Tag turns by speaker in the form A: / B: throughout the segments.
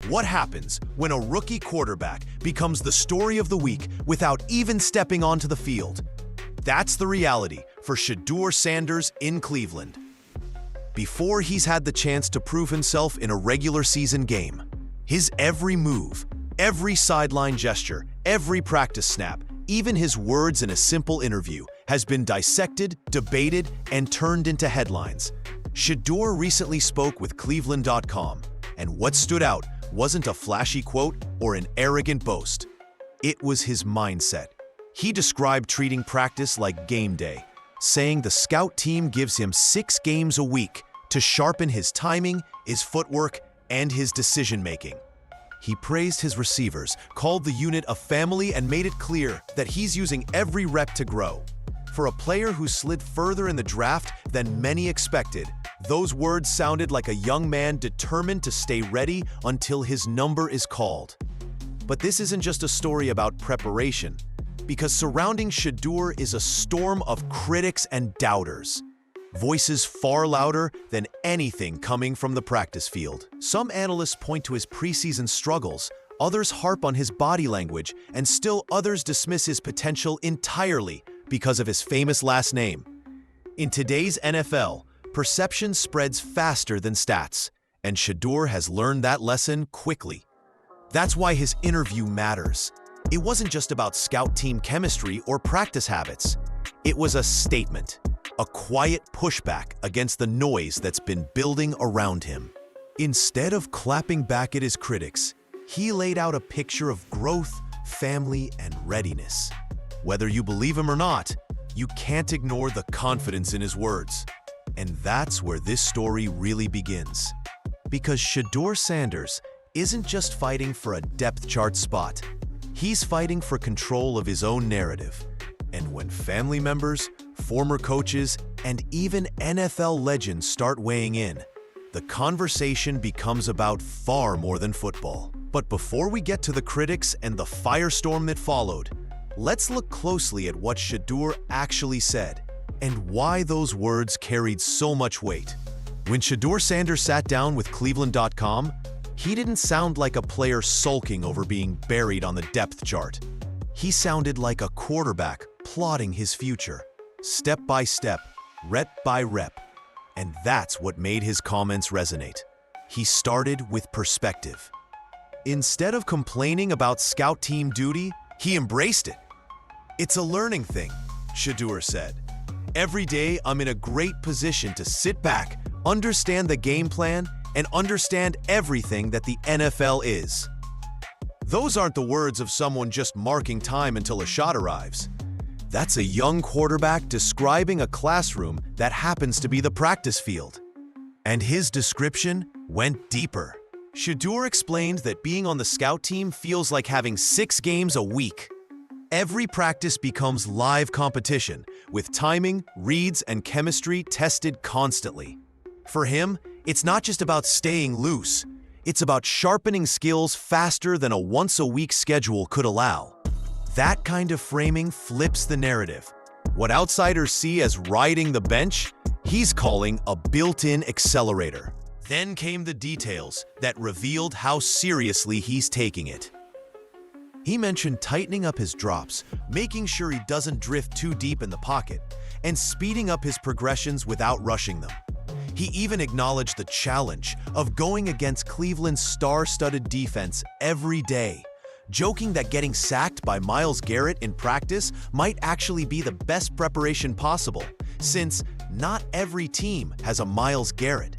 A: What happens when a rookie quarterback becomes the story of the week without even stepping onto the field? That's the reality for Shedeur Sanders in Cleveland. Before he's had the chance to prove himself in a regular season game, his every move, every sideline gesture, every practice snap, even his words in a simple interview has been dissected, debated, and turned into headlines. Shedeur recently spoke with Cleveland.com, and what stood out wasn't a flashy quote or an arrogant boast. It was his mindset. He described treating practice like game day, saying the scout team gives him 6 games a week to sharpen his timing, his footwork, and his decision-making. He praised his receivers, called the unit a family, and made it clear that he's using every rep to grow. For a player who slid further in the draft than many expected, those words sounded like a young man determined to stay ready until his number is called. But this isn't just a story about preparation, because surrounding Shedeur is a storm of critics and doubters. Voices far louder than anything coming from the practice field. Some analysts point to his preseason struggles, others harp on his body language, and still others dismiss his potential entirely because of his famous last name. In today's NFL, perception spreads faster than stats, and Shedeur has learned that lesson quickly. That's why his interview matters. It wasn't just about scout team chemistry or practice habits. It was a statement, a quiet pushback against the noise that's been building around him. Instead of clapping back at his critics, he laid out a picture of growth, family, and readiness. Whether you believe him or not, you can't ignore the confidence in his words. And that's where this story really begins. Because Shedeur Sanders isn't just fighting for a depth chart spot. He's fighting for control of his own narrative. And when family members, former coaches, and even NFL legends start weighing in, the conversation becomes about far more than football. But before we get to the critics and the firestorm that followed, let's look closely at what Shedeur actually said and why those words carried so much weight. When Shedeur Sanders sat down with Cleveland.com, he didn't sound like a player sulking over being buried on the depth chart. He sounded like a quarterback plotting his future, step by step, rep by rep. And that's what made his comments resonate. He started with perspective. Instead of complaining about scout team duty, he embraced it. "It's a learning thing," Shedeur said. "Every day I'm in a great position to sit back, understand the game plan, and understand everything that the NFL is." Those aren't the words of someone just marking time until a shot arrives. That's a young quarterback describing a classroom that happens to be the practice field. And his description went deeper. Shedeur explained that being on the scout team feels like having 6 games a week. Every practice becomes live competition, with timing, reads, and chemistry tested constantly. For him, it's not just about staying loose. It's about sharpening skills faster than a once-a-week schedule could allow. That kind of framing flips the narrative. What outsiders see as riding the bench, he's calling a built-in accelerator. Then came the details that revealed how seriously he's taking it. He mentioned tightening up his drops, making sure he doesn't drift too deep in the pocket, and speeding up his progressions without rushing them. He even acknowledged the challenge of going against Cleveland's star-studded defense every day, joking that getting sacked by Myles Garrett in practice might actually be the best preparation possible, since not every team has a Myles Garrett.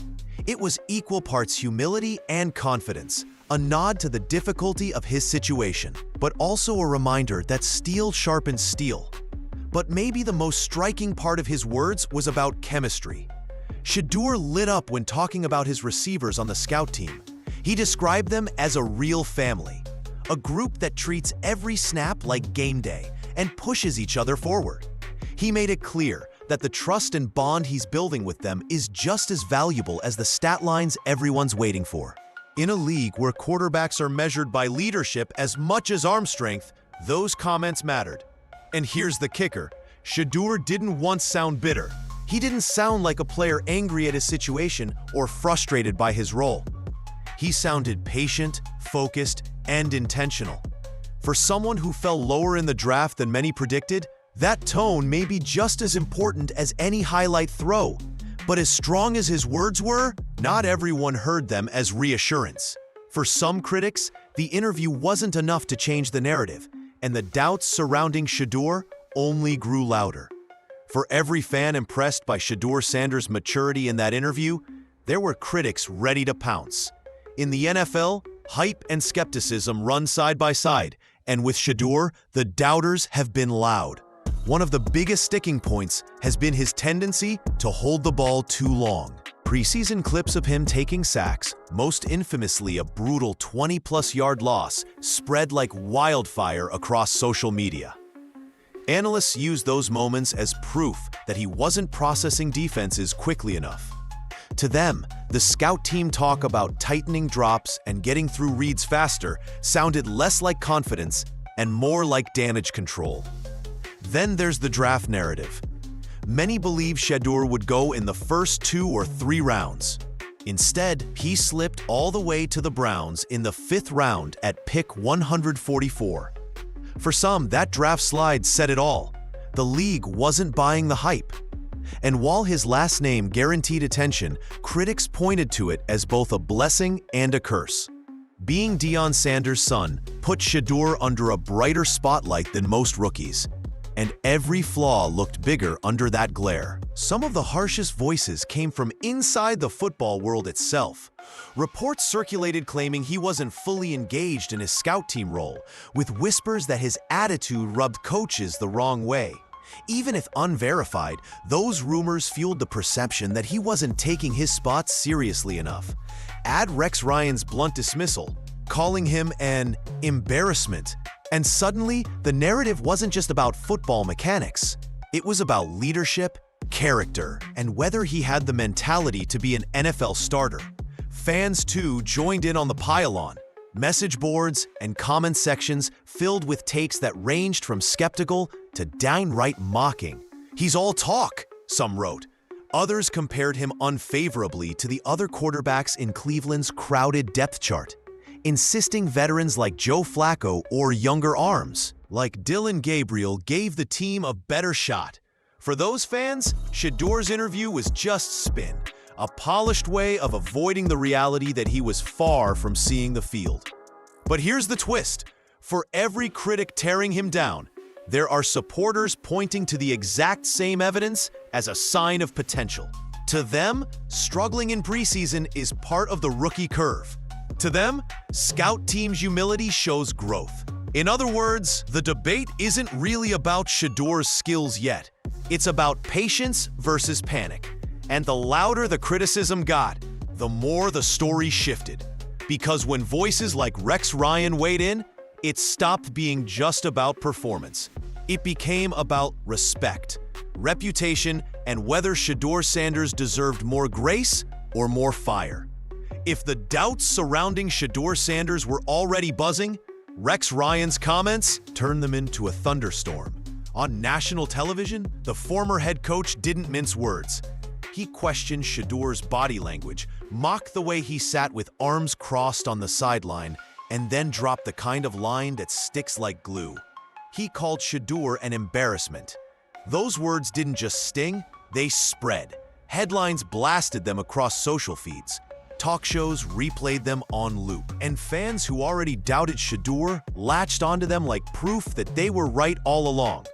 A: It was equal parts humility and confidence, a nod to the difficulty of his situation, but also a reminder that steel sharpens steel. But maybe the most striking part of his words was about chemistry. Shedeur lit up when talking about his receivers on the scout team. He described them as a real family, a group that treats every snap like game day and pushes each other forward. He made it clear that the trust and bond he's building with them is just as valuable as the stat lines everyone's waiting for. In a league where quarterbacks are measured by leadership as much as arm strength, those comments mattered. And here's the kicker. Shedeur didn't once sound bitter. He didn't sound like a player angry at his situation or frustrated by his role. He sounded patient, focused, and intentional. For someone who fell lower in the draft than many predicted, that tone may be just as important as any highlight throw. But as strong as his words were, not everyone heard them as reassurance. For some critics, the interview wasn't enough to change the narrative, and the doubts surrounding Shedeur only grew louder. For every fan impressed by Shedeur Sanders' maturity in that interview, there were critics ready to pounce. In the NFL, hype and skepticism run side by side, and with Shedeur, the doubters have been loud. One of the biggest sticking points has been his tendency to hold the ball too long. Preseason clips of him taking sacks, most infamously a brutal 20-plus yard loss, spread like wildfire across social media. Analysts use those moments as proof that he wasn't processing defenses quickly enough. To them, the scout team talk about tightening drops and getting through reads faster sounded less like confidence and more like damage control. Then there's the draft narrative. Many believe Shedeur would go in the first 2 or 3 rounds. Instead, he slipped all the way to the Browns in the 5th round at pick 144. For some, that draft slide said it all. The league wasn't buying the hype. And while his last name guaranteed attention, critics pointed to it as both a blessing and a curse. Being Deion Sanders' son put Shedeur under a brighter spotlight than most rookies, and every flaw looked bigger under that glare. Some of the harshest voices came from inside the football world itself. Reports circulated claiming he wasn't fully engaged in his scout team role, with whispers that his attitude rubbed coaches the wrong way. Even if unverified, those rumors fueled the perception that he wasn't taking his spot seriously enough. Add Rex Ryan's blunt dismissal, calling him an embarrassment, and suddenly the narrative wasn't just about football mechanics. It was about leadership, character, and whether he had the mentality to be an NFL starter. Fans, too, joined in on the pile-on. Message boards and comment sections filled with takes that ranged from skeptical to downright mocking. "He's all talk," some wrote. Others compared him unfavorably to the other quarterbacks in Cleveland's crowded depth chart, insisting veterans like Joe Flacco or younger arms like Dylan Gabriel gave the team a better shot. For those fans, Shedeur's interview was just spin, a polished way of avoiding the reality that he was far from seeing the field. But here's the twist. For every critic tearing him down, there are supporters pointing to the exact same evidence as a sign of potential. To them, struggling in preseason is part of the rookie curve. To them, scout team's humility shows growth. In other words, the debate isn't really about Shedeur's skills yet. It's about patience versus panic. And the louder the criticism got, the more the story shifted. Because when voices like Rex Ryan weighed in, it stopped being just about performance. It became about respect, reputation, and whether Shedeur Sanders deserved more grace or more fire. If the doubts surrounding Shedeur Sanders were already buzzing, Rex Ryan's comments turned them into a thunderstorm. On national television, the former head coach didn't mince words. He questioned Shedeur's body language, mocked the way he sat with arms crossed on the sideline, and then dropped the kind of line that sticks like glue. He called Shedeur an embarrassment. Those words didn't just sting, they spread. Headlines blasted them across social feeds. Talk shows replayed them on loop, and fans who already doubted Shedeur latched onto them like proof that they were right all along.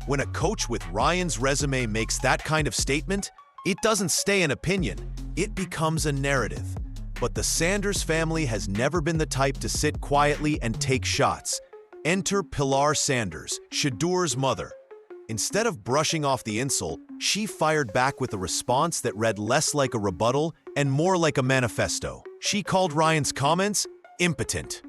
A: When a coach with Ryan's resume makes that kind of statement, it doesn't stay an opinion, it becomes a narrative. But the Sanders family has never been the type to sit quietly and take shots. Enter Pilar Sanders, Shedeur's mother. Instead of brushing off the insult, she fired back with a response that read less like a rebuttal and more like a manifesto. She called Ryan's comments impotent,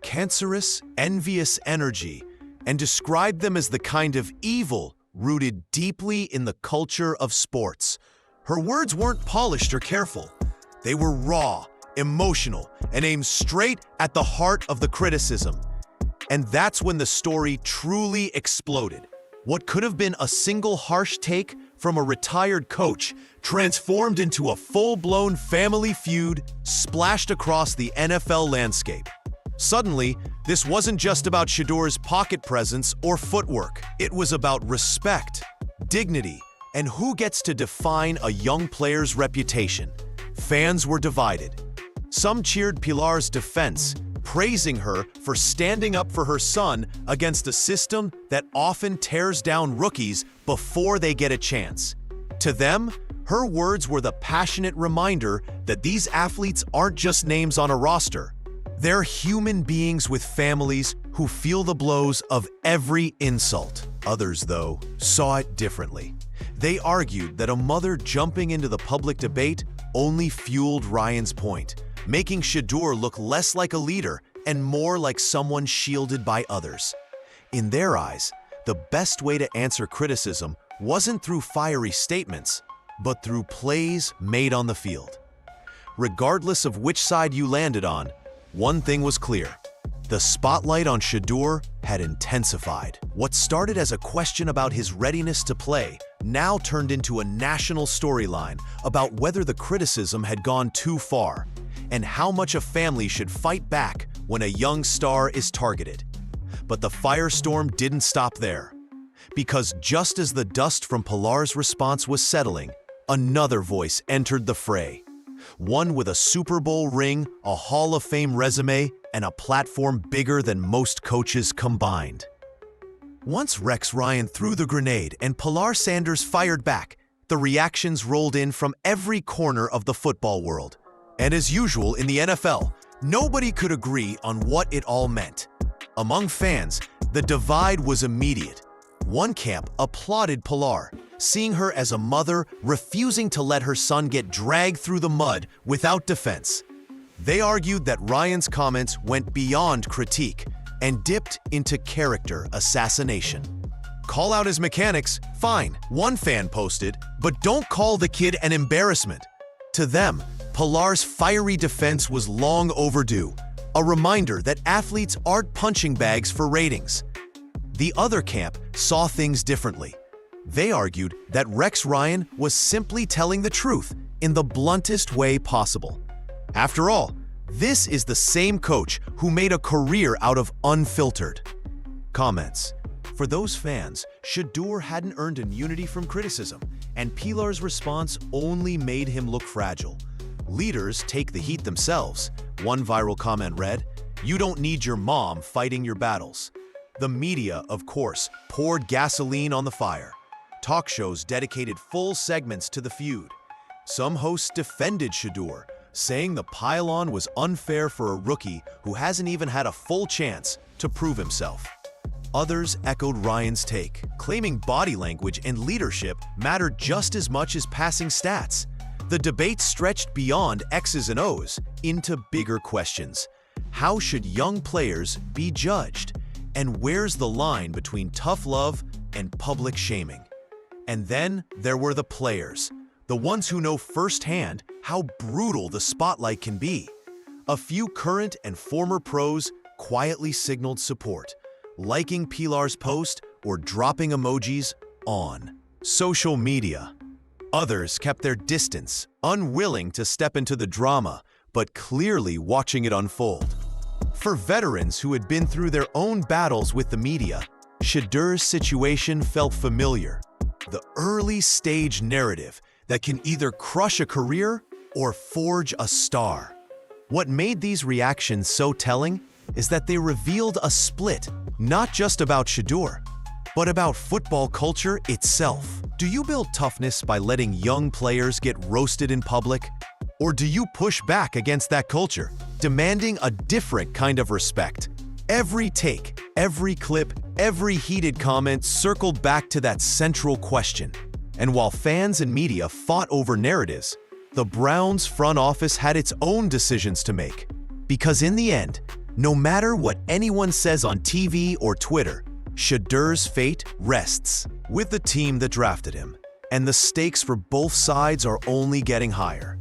A: cancerous, envious energy, and described them as the kind of evil rooted deeply in the culture of sports. Her words weren't polished or careful. They were raw, emotional, and aimed straight at the heart of the criticism. And that's when the story truly exploded. What could have been a single harsh take from a retired coach transformed into a full-blown family feud splashed across the NFL landscape. Suddenly, this wasn't just about Shedeur's pocket presence or footwork. It was about respect, dignity, and who gets to define a young player's reputation. Fans were divided. Some cheered Pilar's defense, praising her for standing up for her son against a system that often tears down rookies before they get a chance. To them, her words were the passionate reminder that these athletes aren't just names on a roster. They're human beings with families who feel the blows of every insult. Others, though, saw it differently. They argued that a mother jumping into the public debate only fueled Ryan's point, making Shedeur look less like a leader and more like someone shielded by others. In their eyes, the best way to answer criticism wasn't through fiery statements, but through plays made on the field. Regardless of which side you landed on, one thing was clear. The spotlight on Shedeur had intensified. What started as a question about his readiness to play now turned into a national storyline about whether the criticism had gone too far and how much a family should fight back when a young star is targeted. But the firestorm didn't stop there. Because just as the dust from Pilar's response was settling, another voice entered the fray. One with a Super Bowl ring, a Hall of Fame resume, and a platform bigger than most coaches combined. Once Rex Ryan threw the grenade and Shedeur Sanders fired back, the reactions rolled in from every corner of the football world. And as usual in the NFL, nobody could agree on what it all meant. Among fans, the divide was immediate. One camp applauded Pilar, seeing her as a mother refusing to let her son get dragged through the mud without defense. They argued that Ryan's comments went beyond critique and dipped into character assassination. Call out his mechanics, fine, one fan posted, but don't call the kid an embarrassment. To them, Pilar's fiery defense was long overdue, a reminder that athletes aren't punching bags for ratings. The other camp saw things differently. They argued that Rex Ryan was simply telling the truth in the bluntest way possible. After all, this is the same coach who made a career out of unfiltered comments. For those fans, Shedeur hadn't earned immunity from criticism, and Pilar's response only made him look fragile. Leaders take the heat themselves. One viral comment read, "You don't need your mom fighting your battles." The media, of course, poured gasoline on the fire. Talk shows dedicated full segments to the feud. Some hosts defended Shedeur, saying the pile-on was unfair for a rookie who hasn't even had a full chance to prove himself. Others echoed Ryan's take, claiming body language and leadership mattered just as much as passing stats. The debate stretched beyond X's and O's into bigger questions. How should young players be judged? And where's the line between tough love and public shaming? And then there were the players, the ones who know firsthand how brutal the spotlight can be. A few current and former pros quietly signaled support, liking Pilar's post or dropping emojis on social media. Others kept their distance, unwilling to step into the drama, but clearly watching it unfold. For veterans who had been through their own battles with the media, Shedeur's situation felt familiar. The early-stage narrative that can either crush a career or forge a star. What made these reactions so telling is that they revealed a split, not just about Shedeur, but about football culture itself. Do you build toughness by letting young players get roasted in public? Or do you push back against that culture, demanding a different kind of respect? Every take, every clip, every heated comment circled back to that central question. And while fans and media fought over narratives, the Browns' front office had its own decisions to make. Because in the end, no matter what anyone says on TV or Twitter, Shedeur's fate rests with the team that drafted him, and the stakes for both sides are only getting higher.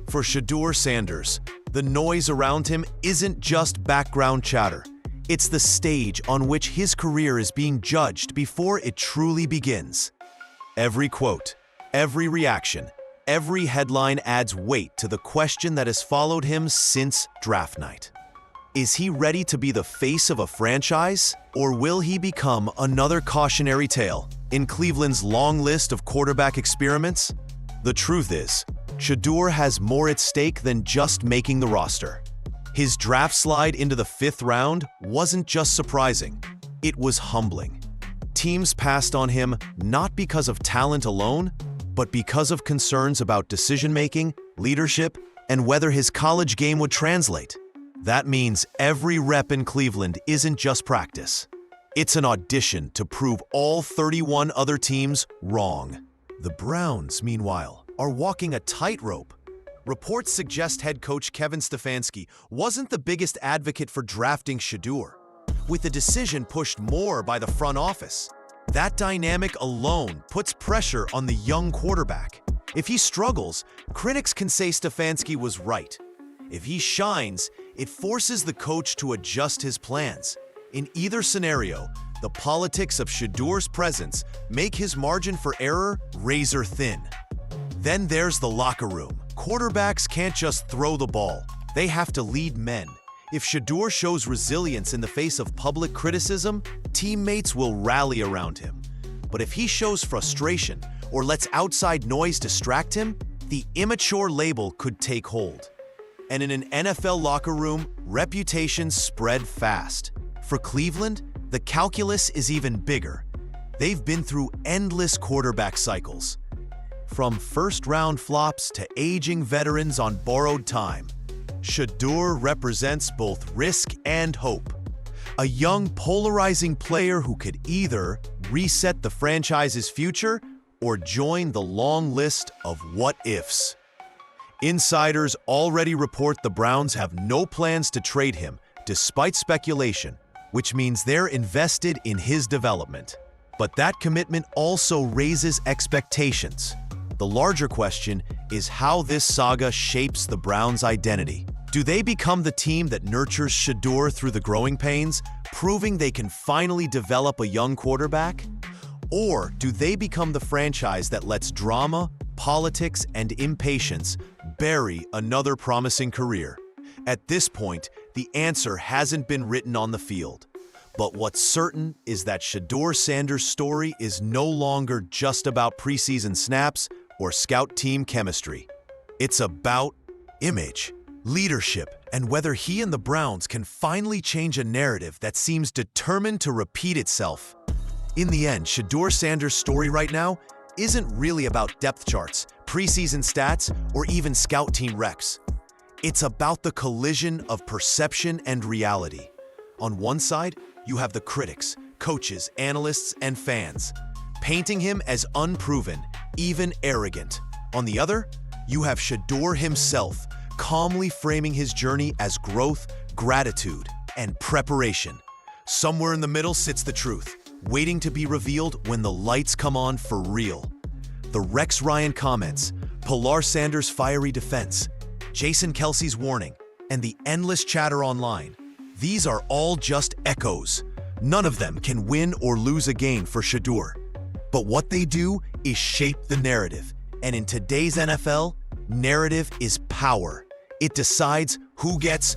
A: For Shedeur Sanders, the noise around him isn't just background chatter. It's the stage on which his career is being judged before it truly begins. Every quote, Every reaction, every headline adds weight to the question that has followed him since draft night. Is he ready to be the face of a franchise, or will he become another cautionary tale in Cleveland's long list of quarterback experiments? The truth is, Shedeur has more at stake than just making the roster. His draft slide into the 5th round wasn't just surprising, it was humbling. Teams passed on him not because of talent alone, but because of concerns about decision-making, leadership, and whether his college game would translate. That means every rep in Cleveland isn't just practice. It's an audition to prove all 31 other teams wrong. The Browns, meanwhile, are walking a tightrope. Reports suggest head coach Kevin Stefanski wasn't the biggest advocate for drafting Shedeur, with the decision pushed more by the front office. That dynamic alone puts pressure on the young quarterback. If he struggles, critics can say Stefanski was right. If he shines, it forces the coach to adjust his plans. In either scenario, the politics of Shedeur's presence make his margin for error razor thin. Then there's the locker room. Quarterbacks can't just throw the ball. They have to lead men. If Shedeur shows resilience in the face of public criticism, teammates will rally around him. But if he shows frustration or lets outside noise distract him, the immature label could take hold. And in an NFL locker room, reputations spread fast. For Cleveland, the calculus is even bigger. They've been through endless quarterback cycles. From first-round flops to aging veterans on borrowed time, Shedeur represents both risk and hope. A young, polarizing player who could either reset the franchise's future or join the long list of what-ifs. Insiders already report the Browns have no plans to trade him, despite speculation, which means they're invested in his development. But that commitment also raises expectations. The larger question is how this saga shapes the Browns' identity. Do they become the team that nurtures Shedeur through the growing pains, proving they can finally develop a young quarterback? Or do they become the franchise that lets drama, politics, and impatience bury another promising career? At this point, the answer hasn't been written on the field. But what's certain is that Shedeur Sanders' story is no longer just about preseason snaps or scout team chemistry. It's about image, leadership, and whether he and the Browns can finally change a narrative that seems determined to repeat itself. In the end, Shedeur Sanders' story right now isn't really about depth charts, preseason stats, or even scout team recs. It's about the collision of perception and reality. On one side, you have the critics, coaches, analysts, and fans, painting him as unproven, even arrogant. On the other, you have Shedeur himself, calmly framing his journey as growth, gratitude, and preparation. Somewhere in the middle sits the truth, waiting to be revealed when the lights come on for real. The Rex Ryan comments, Pilar Sanders' fiery defense, Jason Kelsey's warning, and the endless chatter online. These are all just echoes. None of them can win or lose a game for Shedeur. But what they do is shape the narrative. And in today's NFL, narrative is power. It decides who gets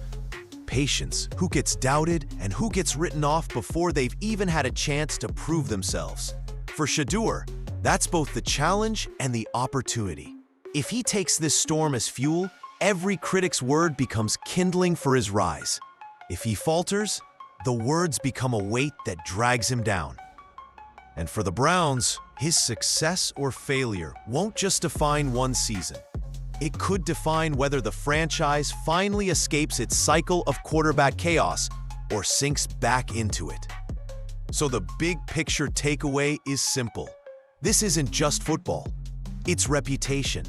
A: patience, who gets doubted, and who gets written off before they've even had a chance to prove themselves. For Shedeur, that's both the challenge and the opportunity. If he takes this storm as fuel, every critic's word becomes kindling for his rise. If he falters, the words become a weight that drags him down. And for the Browns, his success or failure won't just define one season. It could define whether the franchise finally escapes its cycle of quarterback chaos or sinks back into it. So the big picture takeaway is simple. This isn't just football. It's reputation.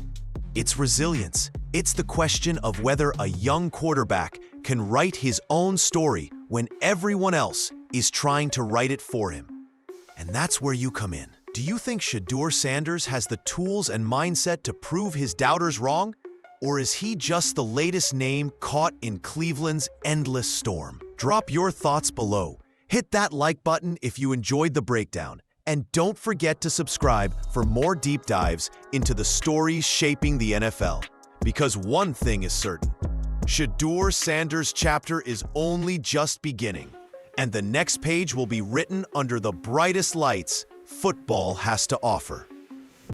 A: It's resilience. It's the question of whether a young quarterback can write his own story when everyone else is trying to write it for him. And that's where you come in. Do you think Shedeur Sanders has the tools and mindset to prove his doubters wrong? Or is he just the latest name caught in Cleveland's endless storm? Drop your thoughts below. Hit that like button if you enjoyed the breakdown. And don't forget to subscribe for more deep dives into the stories shaping the NFL. Because one thing is certain, Shedeur Sanders' chapter is only just beginning, and the next page will be written under the brightest lights football has to offer.